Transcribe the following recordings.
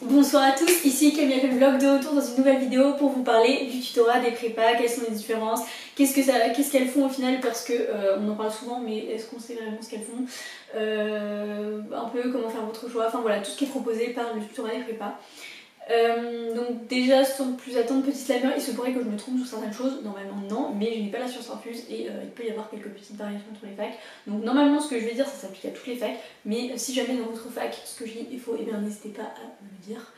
Bonsoir à tous, ici Camille fait le vlog de retour dans une nouvelle vidéo pour vous parler du tutorat des prépas, quelles sont les différences, qu'est-ce qu'elles font au final parce que on en parle souvent mais est-ce qu'on sait vraiment ce qu'elles font, un peu comment faire votre choix, enfin voilà tout ce qui est proposé par le tutorat des prépas. Donc déjà sans plus attendre, petit slammer, il se pourrait que je me trompe sur certaines choses, normalement non, mais je n'ai pas la science infuse et il peut y avoir quelques petites variations entre les facs. Donc normalement ce que je vais dire ça s'applique à toutes les facs, mais si jamais dans votre fac ce que je dis est faux, et bien n'hésitez pas à me le dire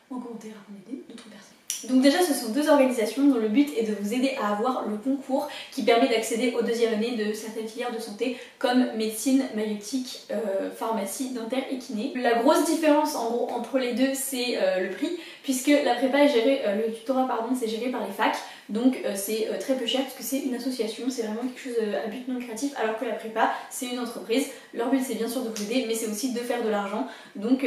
en commentaire afin d'aider d'autres personnes. Donc déjà ce sont deux organisations dont le but est de vous aider à avoir le concours qui permet d'accéder aux deuxième années de certaines filières de santé comme médecine, maïeutique, pharmacie, dentaire et kiné. La grosse différence en gros entre les deux c'est le prix puisque la prépa est gérée, le tutorat pardon c'est géré par les facs donc c'est très peu cher parce que c'est une association, c'est vraiment quelque chose à but non lucratif alors que la prépa c'est une entreprise. Leur but c'est bien sûr de vous aider mais c'est aussi de faire de l'argent donc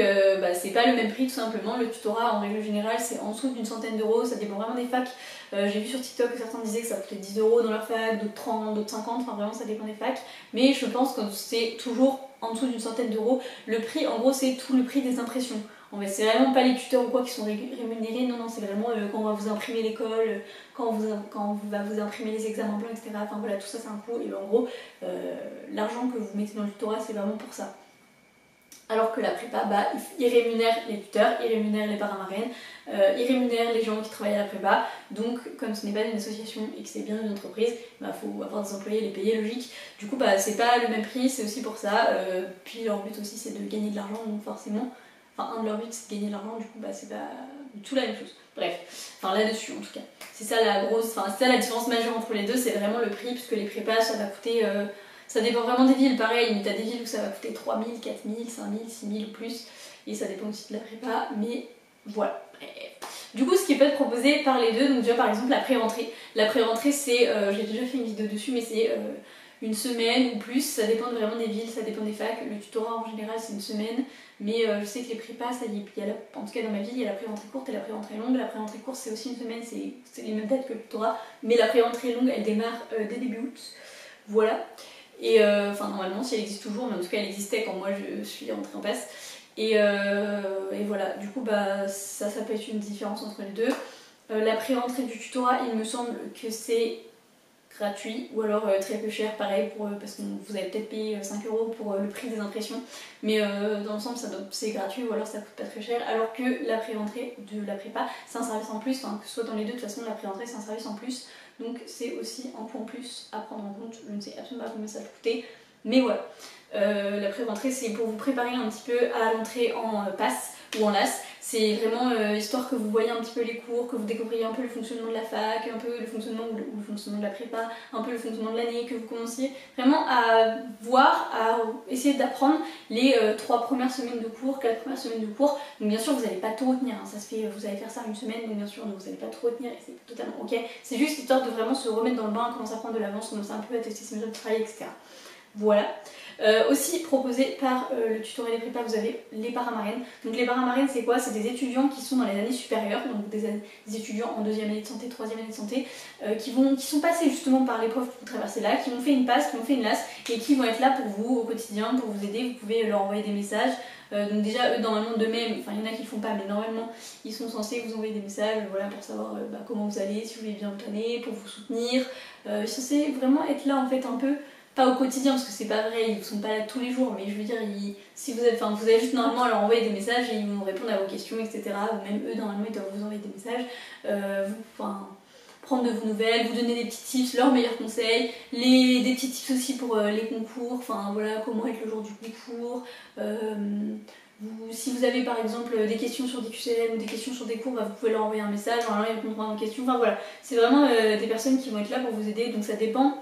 c'est pas le même prix tout simplement. Le tutorat en règle générale c'est en dessous d'une centaine d'euros, ça dépend vraiment des facs. J'ai vu sur TikTok que certains disaient que ça coûtait 10 euros dans leur fac, d'autres 30, d'autres 50, enfin vraiment ça dépend des facs. Mais je pense que c'est toujours en dessous d'une centaine d'euros. Le prix en gros c'est tout le prix des impressions. En fait, c'est vraiment pas les tuteurs ou quoi qui sont rémunérés, non, c'est vraiment quand on va vous imprimer l'école, quand on va vous imprimer les examens blancs, etc. Enfin voilà, tout ça c'est un coût et en gros, l'argent que vous mettez dans le tutorat c'est vraiment pour ça. Alors que la prépa, ils rémunèrent les tuteurs, ils rémunèrent les paramarraines, ils rémunèrent les gens qui travaillent à la prépa. Donc, comme ce n'est pas une association et que c'est bien une entreprise, faut avoir des employés, les payer, logique. Du coup, c'est pas le même prix, c'est aussi pour ça. Puis leur but aussi, c'est de gagner de l'argent, donc forcément, enfin, un de leurs buts, c'est de gagner de l'argent, du coup, c'est pas du tout la même chose. Bref, enfin là-dessus en tout cas. C'est ça la grosse, enfin, c'est ça la différence majeure entre les deux, c'est vraiment le prix, puisque les prépas, ça va coûter. Ça dépend vraiment des villes, pareil, mais t'as des villes où ça va coûter 3000, 4000, 5000, 6000 ou plus, et ça dépend aussi de la prépa, mais voilà. Du coup, ce qui peut être proposé par les deux, donc déjà par exemple la pré-rentrée. La pré-rentrée, c'est, j'ai déjà fait une vidéo dessus, mais c'est une semaine ou plus, ça dépend vraiment des villes, ça dépend des facs. Le tutorat en général, c'est une semaine, mais je sais que les prépas, en tout cas dans ma ville, il y a la pré-rentrée courte et la pré-rentrée longue. La pré-rentrée courte, c'est aussi une semaine, c'est les mêmes dates que le tutorat, mais la pré-rentrée longue, elle démarre dès début août. Voilà. Et enfin normalement si elle existe toujours, mais en tout cas elle existait quand moi je suis rentrée en passe. Et voilà, du coup ça peut être une différence entre les deux. La pré-rentrée du tutorat, il me semble que c'est gratuit ou alors très peu cher, pareil parce que vous avez peut-être payé 5 euros pour le prix des impressions, mais dans l'ensemble c'est gratuit ou alors ça coûte pas très cher, alors que la pré-rentrée de la prépa c'est un service en plus, enfin, que ce soit dans les deux, de toute façon la pré-rentrée c'est un service en plus, donc c'est aussi un point en plus à prendre en compte. Je ne sais absolument pas combien ça va coûter, mais voilà. La pré-rentrée c'est pour vous préparer un petit peu à l'entrée en passe ou en LAS. C'est vraiment histoire que vous voyez un petit peu les cours, que vous découvriez un peu le fonctionnement de la fac, un peu le fonctionnement de la prépa, un peu le fonctionnement de l'année, que vous commenciez vraiment à voir, à essayer d'apprendre les 3 premières semaines de cours, 4 premières semaines de cours. Donc bien sûr vous n'allez pas tout retenir, hein. Ça se fait, vous allez faire ça une semaine, donc bien sûr vous n'allez pas tout retenir et c'est totalement ok. C'est juste histoire de vraiment se remettre dans le bain, commencer à prendre de l'avance, commencer un peu à tester ses méthodes de travail, etc. Voilà. Aussi proposé par le tutorat des prépas, vous avez les paramarraines. Donc les paramarraines c'est quoi? C'est des étudiants qui sont dans les années supérieures, donc des étudiants en 2e année de santé, 3e année de santé, qui sont passés justement par l'épreuve que vous traversez là, qui ont fait une passe, qui ont fait une LAS et qui vont être là pour vous au quotidien, pour vous aider. Vous pouvez leur envoyer des messages. Donc déjà eux normalement d'eux-mêmes, enfin il y en a qui le font pas, mais normalement ils sont censés vous envoyer des messages, voilà, pour savoir comment vous allez, si vous allez bien votre année, pour vous soutenir. Censés vraiment être là en fait un peu. Pas au quotidien parce que c'est pas vrai, ils sont pas là tous les jours, mais je veux dire, si vous avez juste normalement à leur envoyer des messages et ils vont répondre à vos questions, etc. Ou même eux, normalement, ils doivent vous envoyer des messages, prendre de vos nouvelles, vous donner des petits tips, leurs meilleurs conseils, des petits tips aussi pour les concours, enfin voilà, comment être le jour du concours. Si vous avez par exemple des questions sur des QCM ou des questions sur des cours, vous pouvez leur envoyer un message, normalement ils répondront à vos questions. Enfin voilà, c'est vraiment des personnes qui vont être là pour vous aider, donc ça dépend.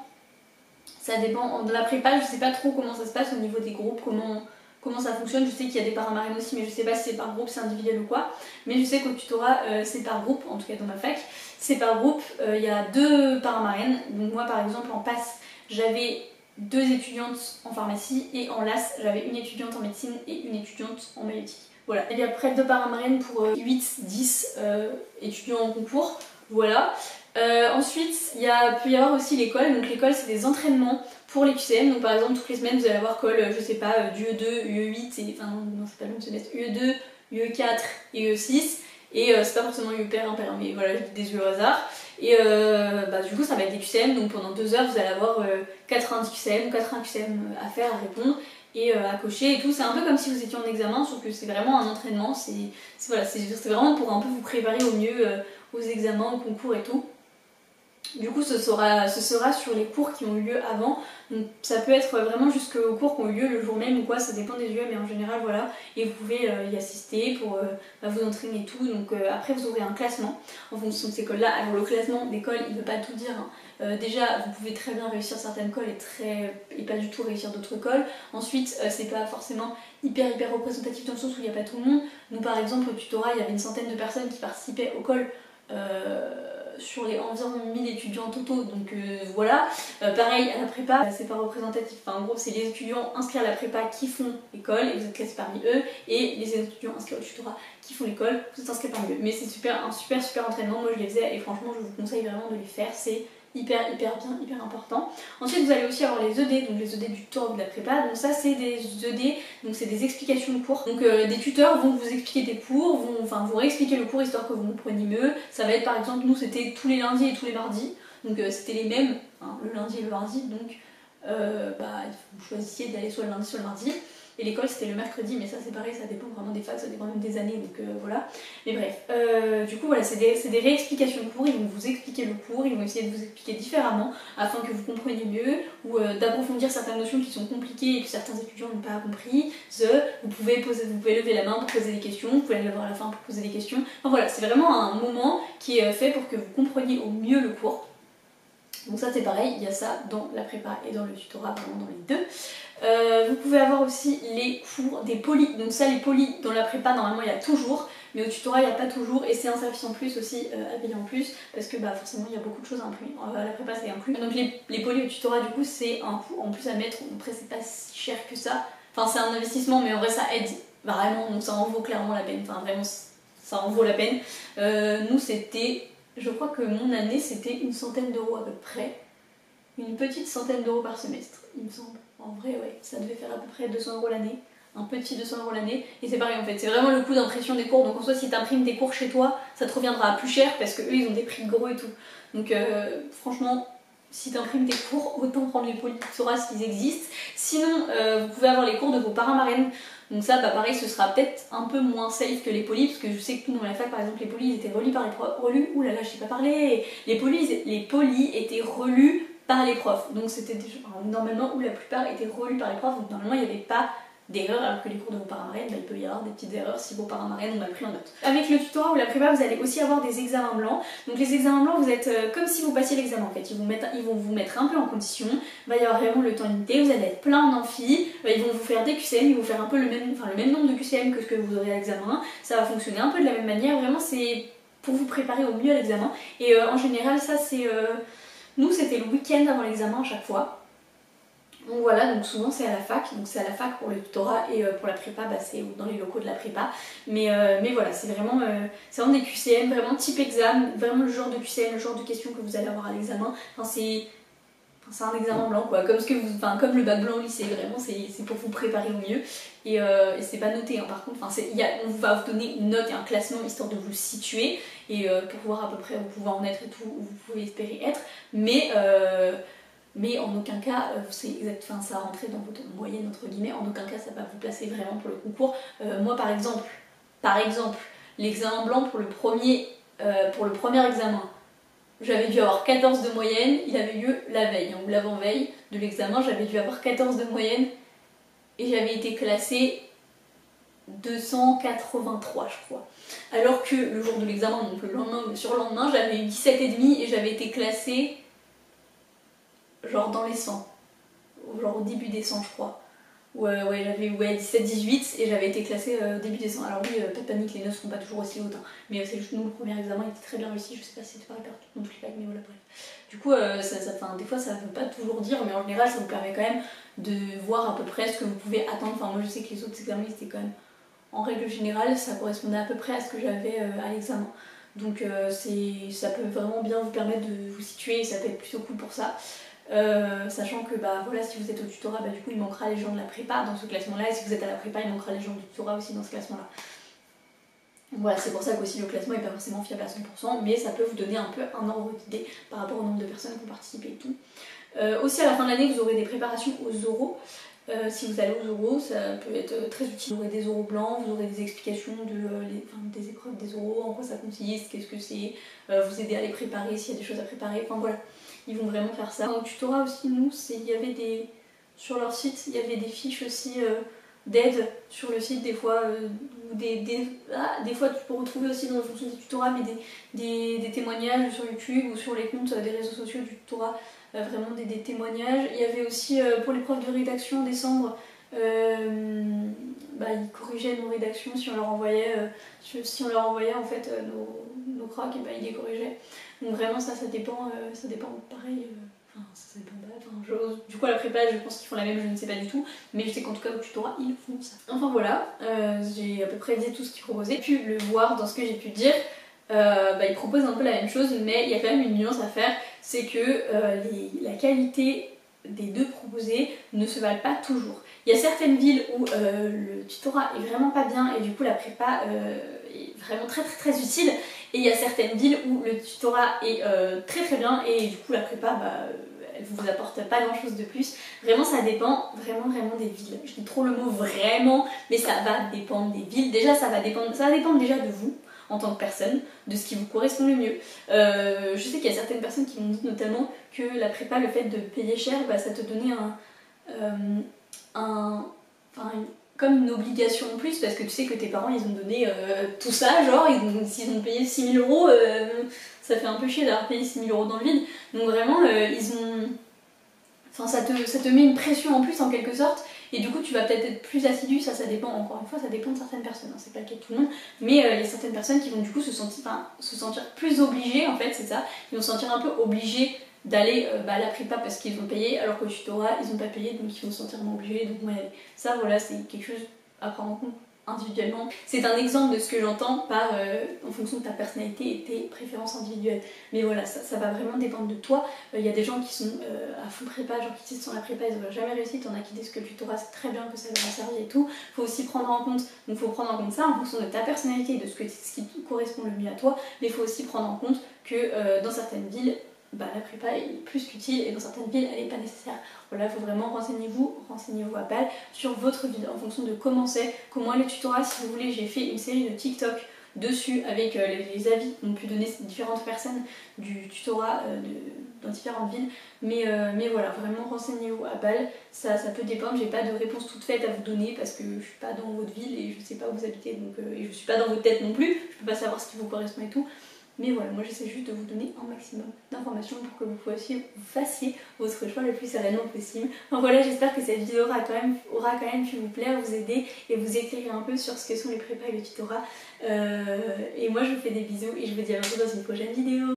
Ça dépend de la prépa, je sais pas trop comment ça se passe au niveau des groupes, comment ça fonctionne. Je sais qu'il y a des paramarraines aussi, mais je sais pas si c'est par groupe, c'est individuel ou quoi. Mais je sais qu'au tutorat, c'est par groupe, en tout cas dans ma fac, c'est par groupe. Il y a 2 paramarraines. Donc moi par exemple en passe, j'avais 2 étudiantes en pharmacie et en LAS, j'avais une étudiante en médecine et une étudiante en maïeutique. Voilà. Il y a près de 2 paramarraines pour 8-10 étudiants en concours. Voilà. Ensuite, peut y avoir aussi l'école. Donc l'école c'est des entraînements pour les QCM. Donc par exemple toutes les semaines vous allez avoir colle, je sais pas, du E2, UE8, enfin non c'est pas le même semestre, UE2, UE4 et UE6, et c'est pas forcément UE pair, impair, mais voilà, je dis des UE au hasard. Et du coup ça va être des QCM, donc pendant 2 heures vous allez avoir 90 QCM ou 80 QCM à faire, à répondre et à cocher et tout. C'est un peu comme si vous étiez en examen, sauf que c'est vraiment un entraînement, c'est vraiment pour un peu vous préparer au mieux aux examens, aux concours et tout. Du coup ce sera sur les cours qui ont eu lieu avant, donc ça peut être vraiment jusqu'aux cours qui ont eu lieu le jour même ou quoi, ça dépend des UE, mais en général voilà, et vous pouvez y assister pour vous entraîner et tout. Donc après vous aurez un classement en fonction de ces cols là. Alors le classement des cols il ne veut pas tout dire, hein. Déjà vous pouvez très bien réussir certaines cols et pas du tout réussir d'autres cols. Ensuite c'est pas forcément hyper représentatif dans le sens où il n'y a pas tout le monde. Nous par exemple au tutorat il y avait une centaine de personnes qui participaient au col, sur les environ 1000 étudiants totaux, donc voilà. Pareil à la prépa, c'est pas représentatif, enfin en gros c'est les étudiants inscrits à la prépa qui font l'école et vous êtes classés parmi eux, et les étudiants inscrits au tutorat qui font l'école, vous êtes inscrits parmi eux. Mais c'est un super entraînement, moi je les faisais et franchement je vous conseille vraiment de les faire, c'est hyper bien, hyper important. Ensuite vous allez aussi avoir les ED, donc les ED du tuteur de la prépa, donc ça c'est des ED, donc c'est des explications de cours. Donc des tuteurs vont vous expliquer des cours, vous réexpliquer le cours histoire que vous compreniez mieux. Ça va être par exemple, nous c'était tous les lundis et tous les mardis, donc c'était les mêmes, hein, le lundi et le mardi, donc vous choisissiez d'aller soit le lundi soit le mardi. Et l'école c'était le mercredi, mais ça c'est pareil, ça dépend vraiment des facs, ça dépend même des années, donc voilà. Mais bref, du coup voilà, c'est des réexplications de cours, ils vont vous expliquer le cours, ils vont essayer de vous expliquer différemment afin que vous compreniez mieux, ou d'approfondir certaines notions qui sont compliquées et que certains étudiants n'ont pas compris. Vous pouvez lever la main pour poser des questions, vous pouvez aller voir à la fin pour poser des questions. Enfin voilà, c'est vraiment un moment qui est fait pour que vous compreniez au mieux le cours. Donc ça c'est pareil, il y a ça dans la prépa et dans le tutorat, vraiment dans les deux. Vous pouvez avoir aussi les cours des polis, donc ça les polis dans la prépa normalement il y a toujours, mais au tutorat il n'y a pas toujours, et c'est un service en plus aussi à payer en plus, parce que forcément il y a beaucoup de choses à imprimer, la prépa c'est inclus. Donc les polis au tutorat du coup c'est un coût en plus à mettre, après c'est pas si cher que ça, enfin c'est un investissement mais en vrai ça aide vraiment, donc ça en vaut clairement la peine, enfin vraiment ça en vaut la peine. Nous c'était, je crois que mon année c'était une centaine d'euros à peu près, une petite centaine d'euros par semestre il me semble. En vrai, ouais, ça devait faire à peu près 200 euros l'année, un petit 200 euros l'année, et c'est pareil en fait, c'est vraiment le coût d'impression des cours. Donc en soi, si tu imprimes tes cours chez toi, ça te reviendra plus cher parce que eux ils ont des prix gros et tout. Donc franchement, si tu imprimes tes cours, autant prendre les polis tutorat s'ils existent. Sinon, vous pouvez avoir les cours de vos parrains marraines. Donc ça, pareil, ce sera peut-être un peu moins safe que les polis, parce que je sais que nous dans la fac, par exemple, les polis ils étaient relus par les profs. Ouh là là, je sais pas parler. Les polis étaient relus par les profs, donc c'était normalement, où la plupart étaient relus par les profs, donc normalement il n'y avait pas d'erreurs, alors que les cours de vos parrains marraines, il peut y avoir des petites erreurs si vos parrains marraines ont mal pris en note. Avec le tutorat ou la prépa, vous allez aussi avoir des examens blancs. Donc les examens blancs, vous êtes comme si vous passiez l'examen en fait. Ils vont vous mettre un peu en condition, il va y avoir vraiment le temps limité, vous allez être plein en amphi, ils vont vous faire des QCM, ils vont faire un peu le même nombre de QCM que ce que vous aurez à l'examen. Ça va fonctionner un peu de la même manière, vraiment c'est pour vous préparer au mieux à l'examen. Et en général, ça c'est... Nous c'était le week-end avant l'examen à chaque fois. Donc voilà, donc souvent c'est à la fac, donc c'est à la fac pour le tutorat et pour la prépa, c'est dans les locaux de la prépa. Mais voilà, c'est vraiment des QCM, vraiment type examen, vraiment le genre de QCM, le genre de questions que vous allez avoir à l'examen. C'est un examen blanc quoi, comme le bac blanc au lycée, vraiment c'est pour vous préparer au mieux. Et c'est pas noté hein, par contre, on va vous donner une note et un classement histoire de vous situer et pour voir à peu près où vous pouvez en être et tout, où vous pouvez espérer être. Mais en aucun cas, ça va rentrer dans votre moyenne entre guillemets, en aucun cas ça va vous placer vraiment pour le concours. Moi par exemple, l'examen blanc pour le premier examen, j'avais dû avoir 14 de moyenne, il avait lieu la veille, ou l'avant-veille de l'examen, j'avais dû avoir 14 de moyenne et j'avais été classée 283 je crois. Alors que le jour de l'examen, donc le surlendemain, j'avais eu 17,5 et j'avais été classée genre dans les 100, genre au début des 100 je crois. Ouais, j'avais 17-18 et j'avais été classée début des 100. Alors oui, pas de panique, les notes seront pas toujours aussi hautes, hein. Mais c'est juste nous, le premier examen était très bien réussi, je sais pas si c'était pareil partout non plus, mais voilà, bref. Du coup, des fois ça veut pas toujours dire, mais en général ça vous permet quand même de voir à peu près ce que vous pouvez attendre. Enfin moi je sais que les autres examens c'était quand même, en règle générale, ça correspondait à peu près à ce que j'avais à l'examen. Donc ça peut vraiment bien vous permettre de vous situer et ça peut être plutôt cool pour ça. Sachant que voilà, si vous êtes au tutorat, du coup il manquera les gens de la prépa dans ce classement là, et si vous êtes à la prépa il manquera les gens du tutorat aussi dans ce classement là. Voilà, c'est pour ça qu'aussi le classement n'est pas forcément fiable à 100%, mais ça peut vous donner un peu un ordre d'idée par rapport au nombre de personnes qui ont participé et tout. Aussi à la fin de l'année, vous aurez des préparations aux oraux. Si vous allez aux oraux, ça peut être très utile. Vous aurez des oraux blancs, vous aurez des explications des épreuves des oraux, en quoi ça consiste, qu'est-ce que c'est, vous aider à les préparer s'il y a des choses à préparer, enfin voilà, ils vont vraiment faire ça. Au tutorat aussi, nous, il y avait sur leur site, il y avait des fiches aussi d'aide sur le site des fois, des fois tu peux retrouver aussi dans la fonction du tutorat, mais des témoignages sur YouTube ou sur les comptes des réseaux sociaux du tutorat. Vraiment des témoignages. Il y avait aussi pour les profs de rédaction en décembre, ils corrigeaient nos rédactions si on leur envoyait, en fait nos crocs, et ils les corrigeaient. Donc vraiment ça dépend pareil. Enfin, ça dépend pas. Du coup, à la prépa, je pense qu'ils font la même, je ne sais pas du tout. Mais je sais qu'en tout cas, au tutorat, ils font ça. Enfin voilà, j'ai à peu près dit tout ce qu'ils proposaient. J'ai pu le voir dans ce que j'ai pu dire. Ils proposent un peu la même chose, mais il y a quand même une nuance à faire. C'est que la qualité des deux proposés ne se valent pas toujours. Il y a certaines villes où le tutorat est vraiment pas bien et du coup la prépa est vraiment très utile. Et il y a certaines villes où le tutorat est très bien et du coup la prépa elle vous apporte pas grand chose de plus. Vraiment ça dépend vraiment des villes. Je dis trop le mot vraiment, mais ça va dépendre des villes. Déjà ça va dépendre déjà de vous en tant que personne, de ce qui vous correspond le mieux. Je sais qu'il y a certaines personnes qui m'ont dit notamment que la prépa, le fait de payer cher, ça te donnait comme une obligation en plus, parce que tu sais que tes parents ils ont donné tout ça, genre s'ils ont payé 6 000 euros, ça fait un peu chier d'avoir payé 6 000 euros dans le vide. Donc vraiment ça te met une pression en plus en quelque sorte, et du coup tu vas peut-être être plus assidu. Ça dépend, encore une fois, ça dépend de certaines personnes, hein. C'est pas le cas de tout le monde, mais il y a certaines personnes qui vont du coup se sentir plus obligées, en fait c'est ça, ils vont se sentir un peu obligés d'aller à la prépa parce qu'ils ont payé, alors qu'au tutorat ils n'ont pas payé, donc ils vont se sentir moins obligés, donc ça voilà, c'est quelque chose à prendre en compte individuellement. C'est un exemple de ce que j'entends par en fonction de ta personnalité et tes préférences individuelles. Mais voilà, ça va vraiment dépendre de toi. Il y a des gens qui sont à fond prépa, genre qui disent sans la prépa ils n'auraient jamais réussi, t'en as qui disent que le tutorat c'est très bien, que ça leur a servi et tout. Faut aussi prendre en compte, ça en fonction de ta personnalité et de ce qui correspond le mieux à toi, mais il faut aussi prendre en compte que dans certaines villes, la prépa est plus qu'utile et dans certaines villes elle n'est pas nécessaire. Voilà, il faut vraiment renseignez-vous à balle sur votre ville en fonction de comment le tutorat. Si vous voulez, j'ai fait une série de TikTok dessus avec les avis qu'ont pu donner différentes personnes du tutorat dans différentes villes. Mais voilà, vraiment renseignez-vous à balle, ça peut dépendre. J'ai pas de réponse toute faite à vous donner parce que je suis pas dans votre ville et je sais pas où vous habitez, donc, et je suis pas dans votre tête non plus, je peux pas savoir ce qui vous correspond et tout. Mais voilà, moi j'essaie juste de vous donner un maximum d'informations pour que vous fassiez votre choix le plus sereinement possible. Enfin voilà, j'espère que cette vidéo aura quand même pu vous plaire, vous aider et vous éclairer un peu sur ce que sont les prépas et le tutorat. Et moi je vous fais des bisous et je vous dis à bientôt dans une prochaine vidéo.